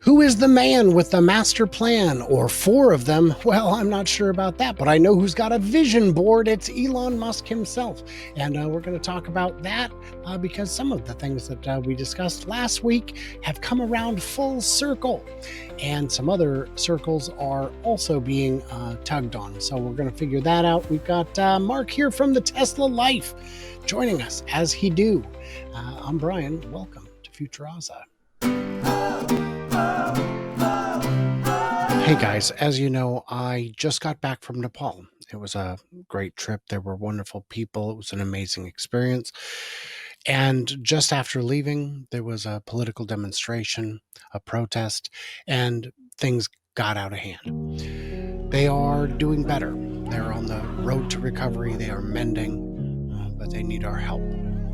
Who is the man with the master plan, or four of them? Well, I'm not sure about that, but I know who's got a vision board. It's Elon Musk himself. And we're going to talk about that because some of the things that we discussed last week have come around full circle. And some other circles are also being tugged on. So we're going to figure that out. We've got Mark here from the Tesla Life joining us as he do. I'm Brian. Welcome to Futuraza. Hey guys, as you know, I just got back from Nepal. It was a great trip. There were wonderful people. It was an amazing experience. And just after leaving, there was a political demonstration, a protest, and things got out of hand. They are doing better. They're on the road to recovery. They are mending, but they need our help.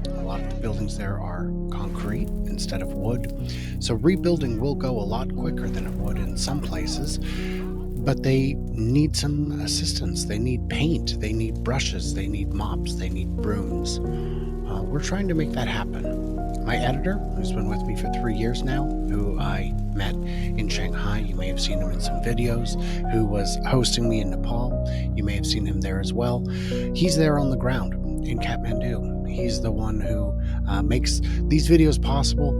A lot of the buildings there are concrete instead of wood. So rebuilding will go a lot quicker than it would in some places, but they need some assistance. They need paint, they need brushes, they need mops, they need brooms. We're trying to make that happen. My editor, who's been with me for 3 years now, who I met in Shanghai, you may have seen him in some videos, who was hosting me in Nepal. You may have seen him there as well. He's there on the ground in Kathmandu. He's the one who makes these videos possible,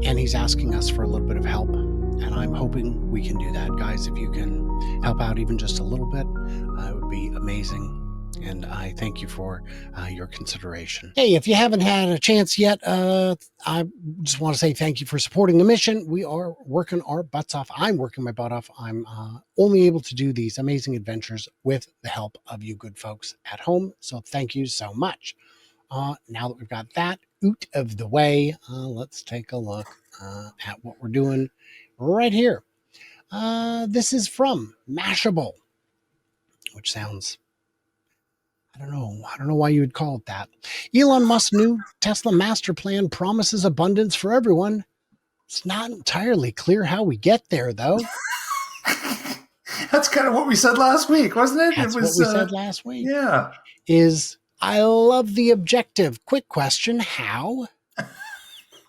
and he's asking us for a little bit of help. And I'm hoping we can do that. Guys, if you can help out even just a little bit, it would be amazing. And I thank you for your consideration. Hey, if you haven't had a chance yet, I just want to say thank you for supporting the mission. We are working our butts off. I'm working my butt off. I'm only able to do these amazing adventures with the help of you good folks at home. So thank you so much. Now that we've got that out of the way, let's take a look at what we're doing right here. This is from Mashable, which sounds... I don't know why you would call it that. Elon Musk's new Tesla master plan promises abundance for everyone. It's not entirely clear how we get there, though. That's kind of what we said last week, wasn't it? That's what we said last week. Yeah. I love the objective. Quick question, how?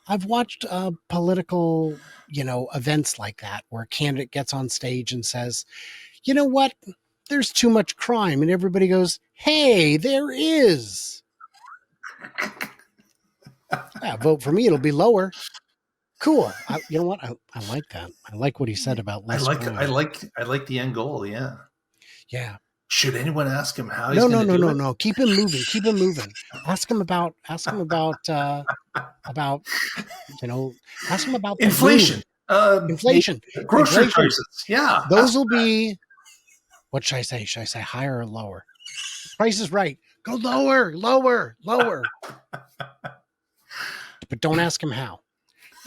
I've watched political, events like that where a candidate gets on stage and says, you know what? There's too much crime. And everybody goes, hey, there is. Yeah, vote for me. It'll be lower. Cool. You know what? I like that. I like what he said about less crime. I like the end goal. Yeah. Yeah. Should anyone ask him how he's going to do it? No. Keep him moving. Keep him moving. Ask him about, ask him about inflation. Inflation. Grocery prices. Yeah. Those will be... What should I say? Should I say higher or lower? Price is right. Go lower, lower, lower. But don't ask him how.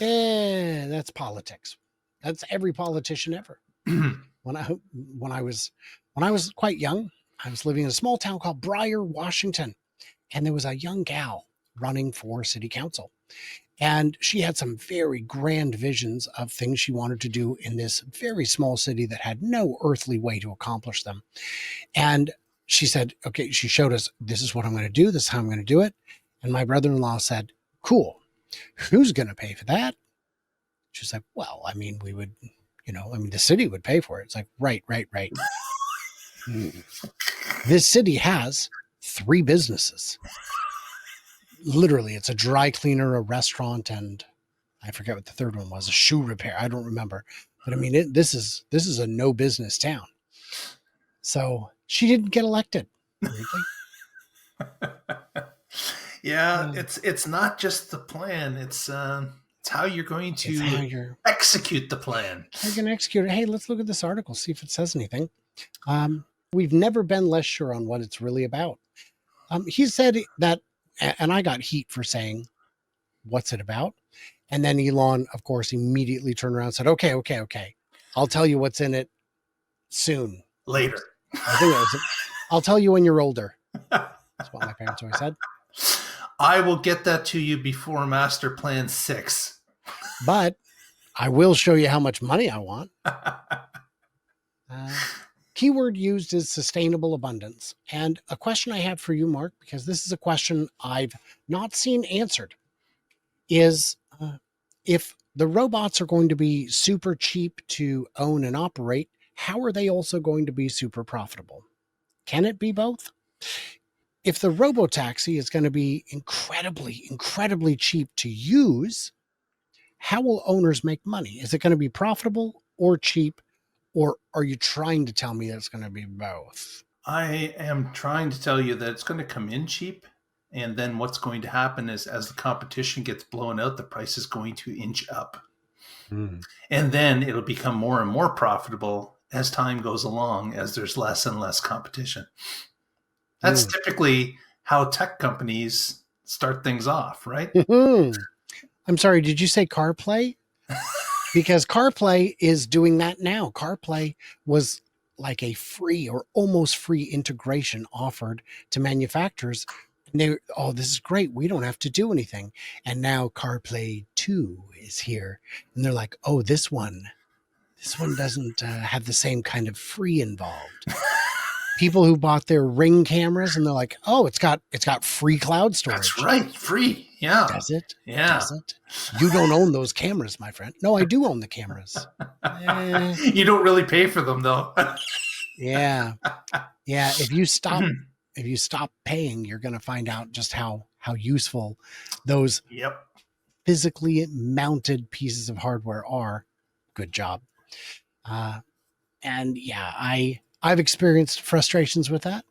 That's politics. That's every politician ever. When I was quite young, I was living in a small town called Briar, Washington, and there was a young gal running for city council. And she had some very grand visions of things she wanted to do in this very small city that had no earthly way to accomplish them. And she said, okay, she showed us, this is what I'm going to do. This is how I'm going to do it. And my brother-in-law said, cool. Who's going to pay for that? She's like, well, I mean, we would, the city would pay for it. It's like, right. This city has 3 businesses. Literally, it's a dry cleaner, a restaurant, and I forget what the third one was, a shoe repair. I don't remember. But I mean, this is a no business town. So she didn't get elected. Yeah, it's not just the plan. It's how you're going to execute the plan. How you're going to execute it. Hey, let's look at this article, see if it says anything. We've never been less sure on what it's really about. He said that, and I got heat for saying, what's it about? And then Elon, of course, immediately turned around and said, okay. I'll tell you what's in it soon. Later. I think I'll tell you when you're older. That's what my parents always said. I will get that to you before Master Plan 6. But I will show you how much money I want. Keyword used is sustainable abundance. And a question I have for you, Mark, because this is a question I've not seen answered, is if the robots are going to be super cheap to own and operate. How are they also going to be super profitable? Can it be both? If the Robotaxi is going to be incredibly cheap to use, how will owners make money? Is it going to be profitable or cheap? Or are you trying to tell me that it's going to be both? I am trying to tell you that it's going to come in cheap. And then what's going to happen is as the competition gets blown out, the price is going to inch up. Mm. And then it'll become more and more profitable as time goes along, as there's less and less competition. That's typically how tech companies start things off, right? I'm sorry, did you say CarPlay? Because CarPlay is doing that now. CarPlay was like a free or almost free integration offered to manufacturers. And they, oh, this is great. We don't have to do anything. And now CarPlay 2 is here. And they're like, oh, this one doesn't have the same kind of free involved. People who bought their Ring cameras and they're like, oh, it's got free cloud storage. That's right, free. Yeah. Does it? Yeah. Does it? You don't own those cameras, my friend. No, I do own the cameras. You don't really pay for them though. Yeah. If you stop paying, you're going to find out just how useful those physically mounted pieces of hardware are. Good job. And yeah, I've experienced frustrations with that.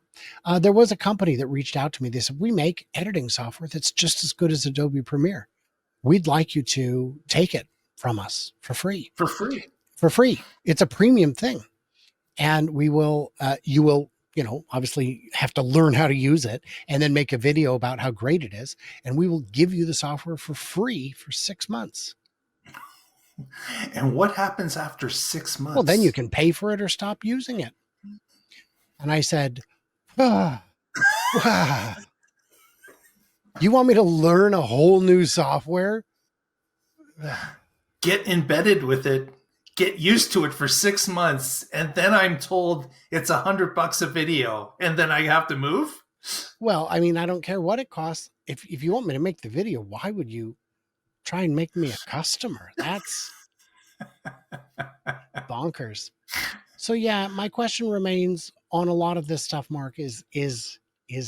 There was a company that reached out to me. They said, we make editing software that's just as good as Adobe Premiere. We'd like you to take it from us for free. For free. For free. It's a premium thing. And we will, you will, obviously have to learn how to use it and then make a video about how great it is. And we will give you the software for free for 6 months. And what happens after 6 months? Well, then you can pay for it or stop using it. And I said, you want me to learn a whole new software? Get embedded with it, get used to it for 6 months, and then I'm told it's $100 a video, and then I have to move? Well, I mean, I don't care what it costs. If you want me to make the video, why would you try and make me a customer? That's bonkers. So yeah, my question remains on a lot of this stuff, Mark, is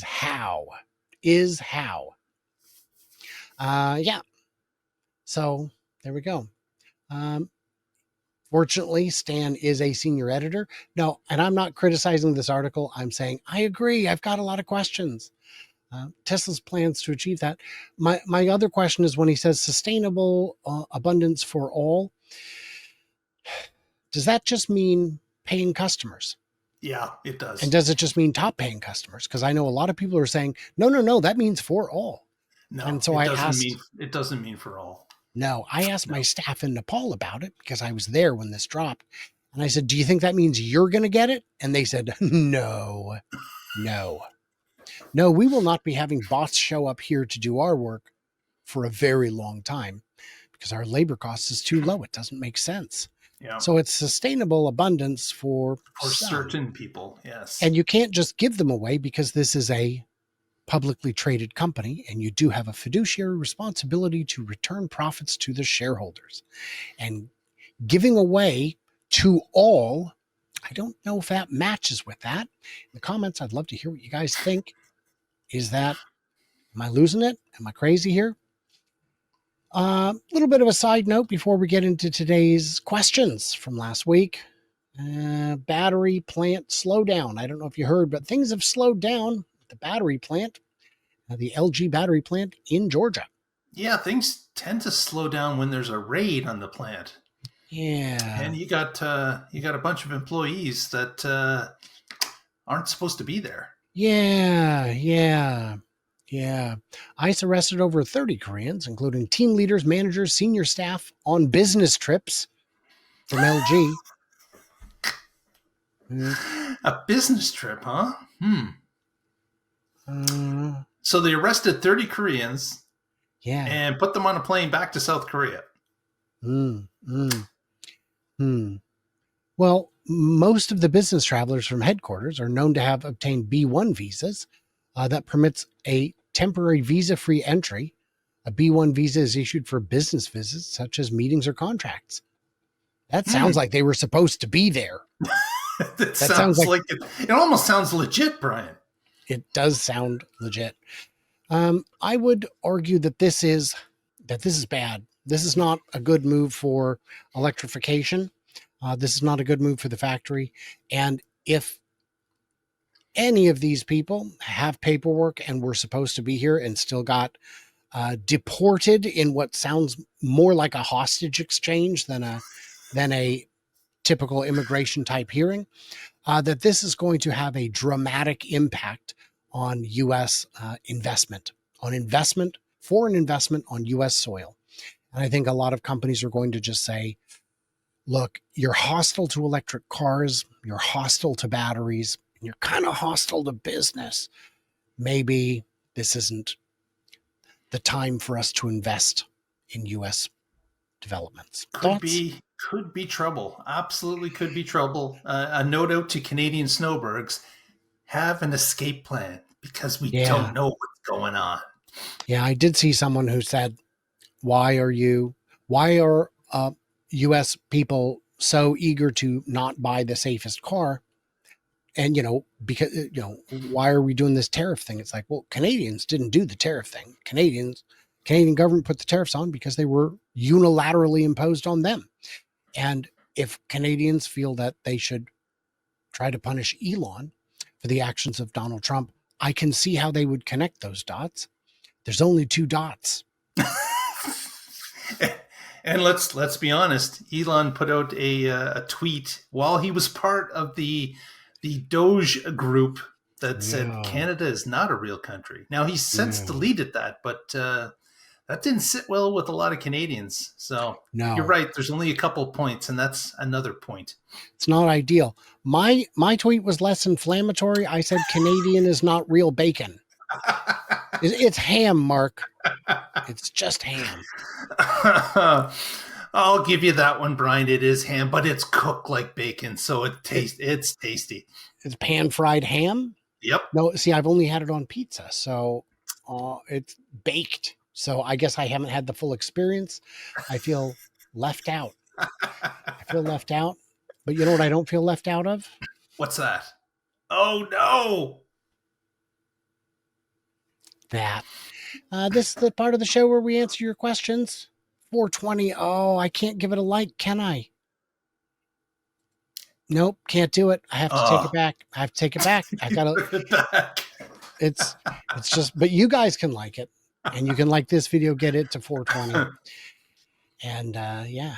how. Yeah. So there we go. Fortunately, Stan is a senior editor. No, and I'm not criticizing this article. I'm saying I agree. I've got a lot of questions. Tesla's plans to achieve that. My other question is when he says sustainable abundance for all, does that just mean paying customers? Yeah, it does. And does it just mean top paying customers? Because I know a lot of people are saying, no, that means for all. No, and so it doesn't mean for all. No, I asked my staff in Nepal about it because I was there when this dropped. And I said, do you think that means you're going to get it? And they said, no, we will not be having bots show up here to do our work for a very long time because our labor cost is too low. It doesn't make sense. Yeah. So it's sustainable abundance for certain people. Yes. And you can't just give them away because this is a publicly traded company and you do have a fiduciary responsibility to return profits to the shareholders. And giving away to all, I don't know if that matches with that. In the comments, I'd love to hear what you guys think. Am I losing it? Am I crazy here? A little bit of a side note before we get into today's questions from last week. Battery plant slowdown. I don't know if you heard, but things have slowed down at the battery plant, the LG battery plant in Georgia. Yeah, things tend to slow down when there's a raid on the plant. Yeah. And you got a bunch of employees that aren't supposed to be there. Yeah. ICE arrested over 30 Koreans, including team leaders, managers, senior staff on business trips from LG. A business trip, huh? So they arrested 30 Koreans and put them on a plane back to South Korea. Well, most of the business travelers from headquarters are known to have obtained B1 visas that permits a temporary visa-free entry A B1 visa is issued for business visits, such as meetings or contracts. That sounds Hmm. like they were supposed to be there. That That sounds sounds like like it almost sounds legit, Brian. it does sound legit. I would argue that this is bad. This is not a good move for electrification. This is not a good move for the factory. And if any of these people have paperwork and were supposed to be here and still got deported in what sounds more like a hostage exchange than a typical immigration type hearing, that this is going to have a dramatic impact on U.S. Foreign investment on U.S. soil. And I think a lot of companies are going to just say, look, you're hostile to electric cars, you're hostile to batteries, and you're kind of hostile to business. Maybe this isn't the time for us to invest in U.S. developments. Could Thoughts? be could be trouble. Absolutely could be trouble. A note out to Canadian snowbirds: have an escape plan because we Yeah. don't know what's going on. Yeah. I did see someone who said, why are US people so eager to not buy the safest car? And because why are we doing this tariff thing? It's like, well, Canadians didn't do the tariff thing. Canadian government put the tariffs on because they were unilaterally imposed on them. And if Canadians feel that they should try to punish Elon for the actions of Donald Trump, I can see how they would connect those dots. There's only two dots. And let's be honest. Elon put out a tweet while he was part of the Doge group that said Yeah. Canada is not a real country. Now he's since Yeah. deleted that, but that didn't sit well with a lot of Canadians. So you're No, right. There's only a couple points, and that's another point. it's not ideal. My tweet was less inflammatory. I said Canadian is not real bacon. It's ham, Mark. It's just ham. I'll give you that one, Brian. It is ham, but it's cooked like bacon, so It, it's tasty. it's pan fried ham. Yep. No, see, I've only had it on pizza, so it's baked. So I guess I haven't had the full experience. I feel left out. I feel left out. But you know what I don't feel left out of? What's that? Oh no! That. This is the part of the show where we answer your questions. 420. Oh, I can't give it a like, can I? Nope, can't do it. I have to take it Oh, back. I have to take it back. I gotta. put it back. It's it's just. But you guys can like it, and you can like this video. Get it to 420. And yeah,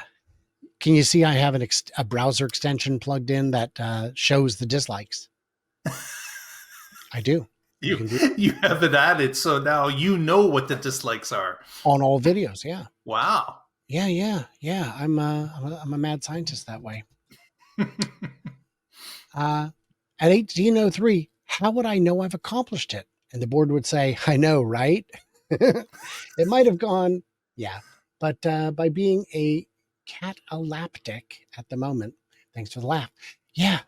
can you see I have a browser extension plugged in that shows the dislikes? I do. You you can do you have it added, so now you know what the dislikes are. on all videos. Yeah, Wow. yeah. I'm a mad scientist that way. Uh, at 1803, how would I know I've accomplished it? And the board would say, I know, right? It might have gone, yeah, but by being a cataleptic at the moment, thanks for the laugh. Yeah,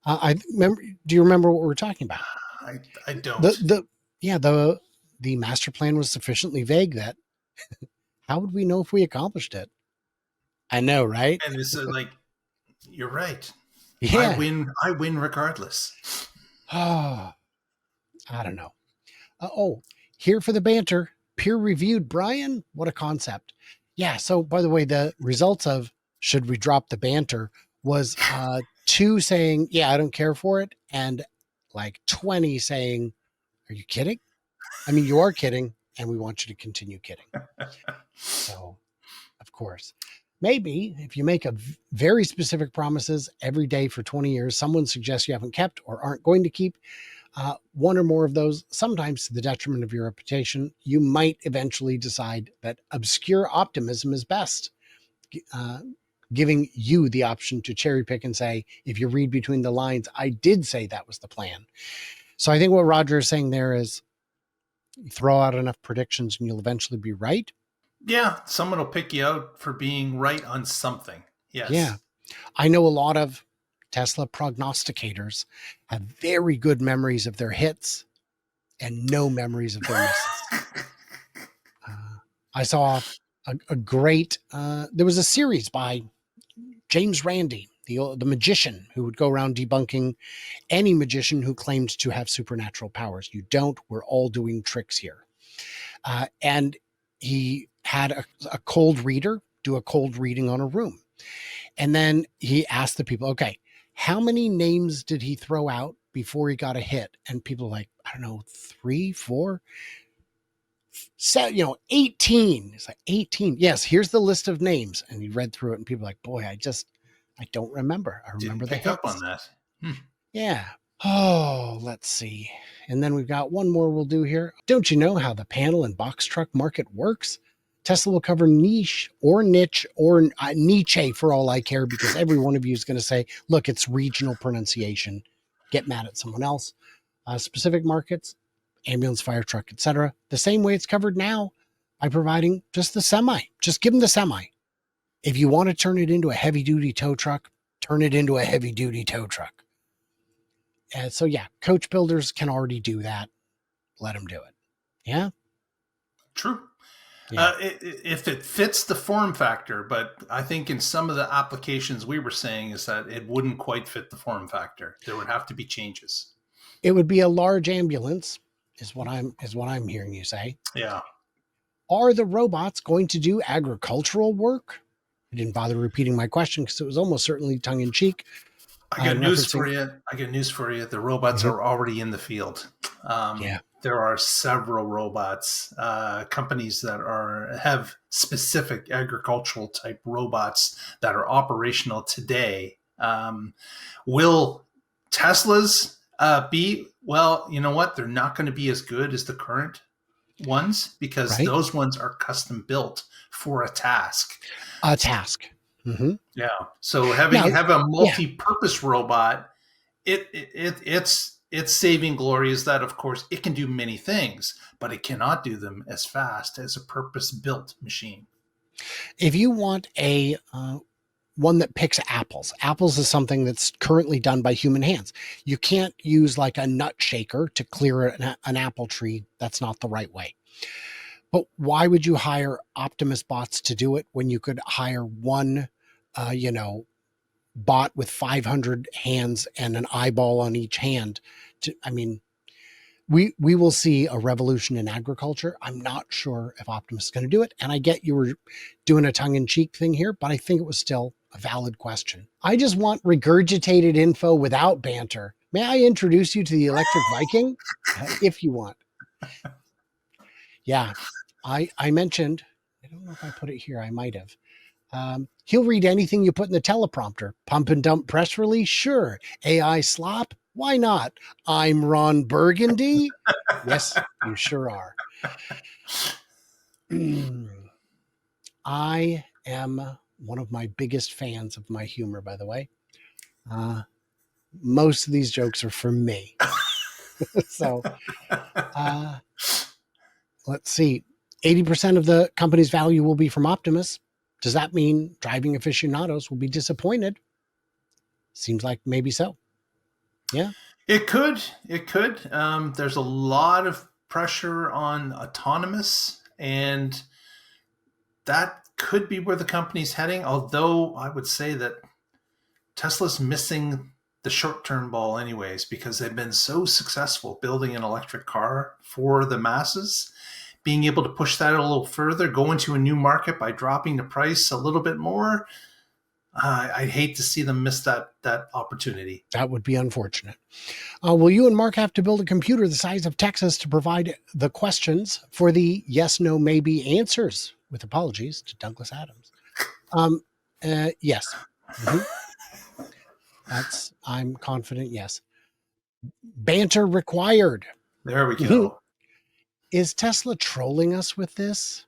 I remember. Do you remember what we were talking about? I The don't. the yeah the master plan was sufficiently vague that how would we know if we accomplished it? I know, right? And it's like you're right. I Yeah. win. I win regardless. Oh, I don't know. Here for the banter, peer reviewed. Brian, what a concept. Yeah. So, by the way, the results of should we drop the banter was two saying, yeah, I don't care for it, and like 20 saying, are you kidding? I mean, you are kidding, and we want you to continue kidding. So, of course, maybe if you make a very specific promises every day for 20 years, someone suggests you haven't kept or aren't going to keep one or more of those, sometimes to the detriment of your reputation, you might eventually decide that obscure optimism is best, uh, giving you the option to cherry pick and say, if you read between the lines, I did say that was the plan. So I think what Roger is saying there is throw out enough predictions and you'll eventually be right. Yeah, someone will pick you out for being right on something. Yeah. Yes. I know a lot of Tesla prognosticators have very good memories of their hits and no memories of their misses. Uh, I saw a great. There was a series by James Randi, the magician who would go around debunking any magician who claimed to have supernatural powers. You don't. We're all doing tricks here. And he had a cold reader do a cold reading on a room. And then he asked the people, okay, how many names did he throw out before he got a hit? And people were like, I don't know, 3, 4, 7, 18. It's like 18. Yes, here's the list of names. And he read through it and people were like, boy, I don't remember. I remember Didn't the pick up on hits. that. Hmm. Yeah. Oh, let's see. And then we've got one more we'll do here. Don't you know how the panel and box truck market works? Tesla will cover niche or niche for all I care, because every one of you is going to say, look, it's regional pronunciation. Get mad at someone else. Specific markets, ambulance, fire truck, etc. The same way it's covered now by providing just the semi. Just give them the semi. If you want to turn it into a heavy duty tow truck, turn it into a heavy duty tow truck. So yeah, coach builders can already do that. Let them do it. Yeah. True. Yeah. If it fits the form factor, but I think in some of the applications we were saying is that it wouldn't quite fit the form factor. There would have to be changes. It would be a large ambulance, is what I'm hearing you say. Yeah. Are the robots going to do agricultural work? I didn't bother repeating my question because it was almost certainly tongue in cheek, I got news for referencing. you. I got news for you. The robots Mhm. are already in the field. Yeah. There are several robots, companies that have specific agricultural type robots that are operational today. Will Teslas be? Well, you know what? They're not going to be as good as the current ones because Right. those ones are custom built for a task. A task. Mm-hmm. Yeah. So having Now, have a yeah, multi-purpose robot, its saving glory is that of course it can do many things, but it cannot do them as fast as a purpose-built machine. if you want a one that picks apples. Apples is something that's currently done by human hands. You can't use like a nut shaker to clear an apple tree. That's not the right way. But why would you hire Optimus bots to do it when you could hire one, uh, you know, bot with 500 hands and an eyeball on each hand? I mean, we will see a revolution in agriculture. I'm not sure if Optimus is going to do it. And I get you were doing a tongue in cheek thing here, but I think it was still a valid question. I just want regurgitated info without banter. May I introduce you to the Electric Viking? If you want. Yeah, I mentioned, I don't know if I put it here, I might have. He'll read anything you put in the teleprompter. Pump and dump press release? Sure. AI slop? Why not? I'm Ron Burgundy? Yes, you sure are. I am one of my biggest fans of my humor, by the way. Uh, most of these jokes are for me. So uh, let's see. 80% of the company's value will be from Optimus. Does that mean driving aficionados will be disappointed? Seems like maybe so. Yeah. It could. It could. There's a lot of pressure on autonomous, and that could be where the company's heading. Although I would say that Tesla's missing the short-term ball anyways because they've been so successful building an electric car for the masses. Being able to push that a little further, go into a new market by dropping the price a little bit more, I'd hate to see them miss that opportunity. That would be unfortunate. Will you and Mark have to build a computer the size of Texas to provide the questions for the yes, no, maybe answers? With apologies to Douglas Adams. Yes. Mhm. I'm confident. Yes. Banter required. There we Mhm. go. Is Tesla trolling us with this?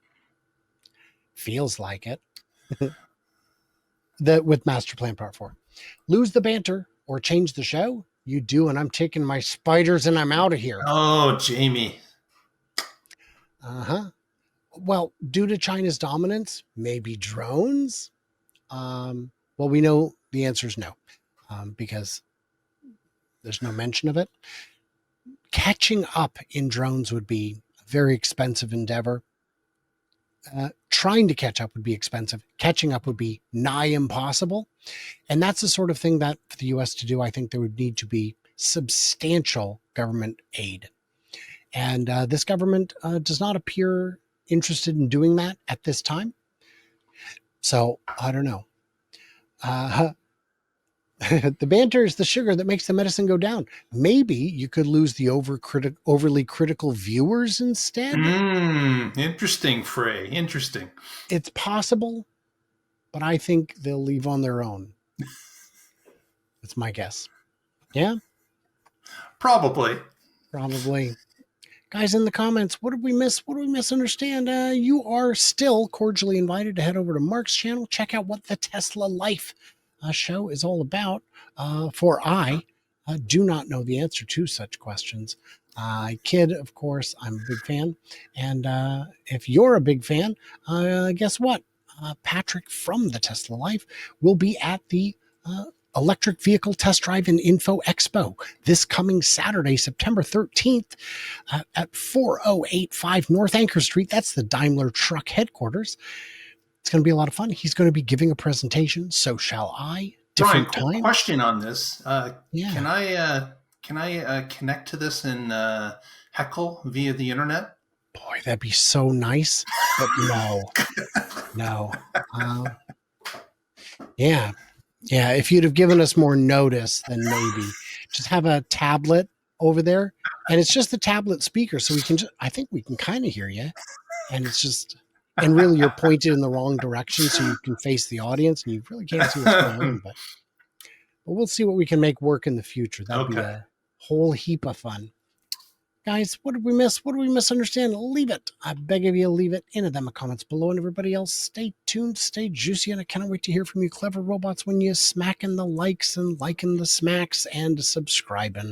Feels like it. With Master Plan Part 4. Lose the banter or change the show? You do, and I'm taking my spiders and I'm out of here. Oh, Jamie. Uh huh. Well, due to China's dominance, maybe drones? Well, we know the answer is no, because there's no mention of it. Catching up in drones would be a very expensive endeavor. Trying to catch up would be expensive. Catching up would be nigh impossible. And that's the sort of thing that for the US to do, I think there would need to be substantial government aid. And this government does not appear interested in doing that at this time. So I don't know. The banter is the sugar that makes the medicine go down. Maybe you could lose the overly critical viewers instead. Interesting, Frey. Interesting. It's possible, but I think they'll leave on their own. That's my guess. Yeah, Probably. probably. Guys, in the comments, what did we miss? What did we misunderstand? You are still cordially invited to head over to Mark's channel. Check out what the Tesla Life show is all about. For I do not know the answer to such questions. Kid, of course, I'm a big fan. And if you're a big fan, guess what? Patrick from the Tesla Life will be at the Electric Vehicle Test Drive and Info Expo this coming Saturday, September 13th at 4085 North Anchor Street. That's the Daimler Truck headquarters. It's going to be a lot of fun. He's going to be giving a presentation. So shall I. Brian, Different time. question on this. Yeah. Can I connect to this in Heckle via the internet? Boy, that'd be so nice. But no. Yeah. Yeah, if you'd have given us more notice, then maybe just have a tablet over there, and it's just the tablet speaker, so I think we can kind of hear you, and it's just, and really you're pointed in the wrong direction, so you can face the audience, and you really can't see what's going on, but we'll see what we can make work in the future. That'd be a whole heap of fun. Guys, what did we miss? What did we misunderstand? Leave it. I beg of you, leave it in the comments below. And everybody else, stay tuned, stay juicy, and I cannot wait to hear from you clever robots when you smacking the likes and liking the smacks and subscribing.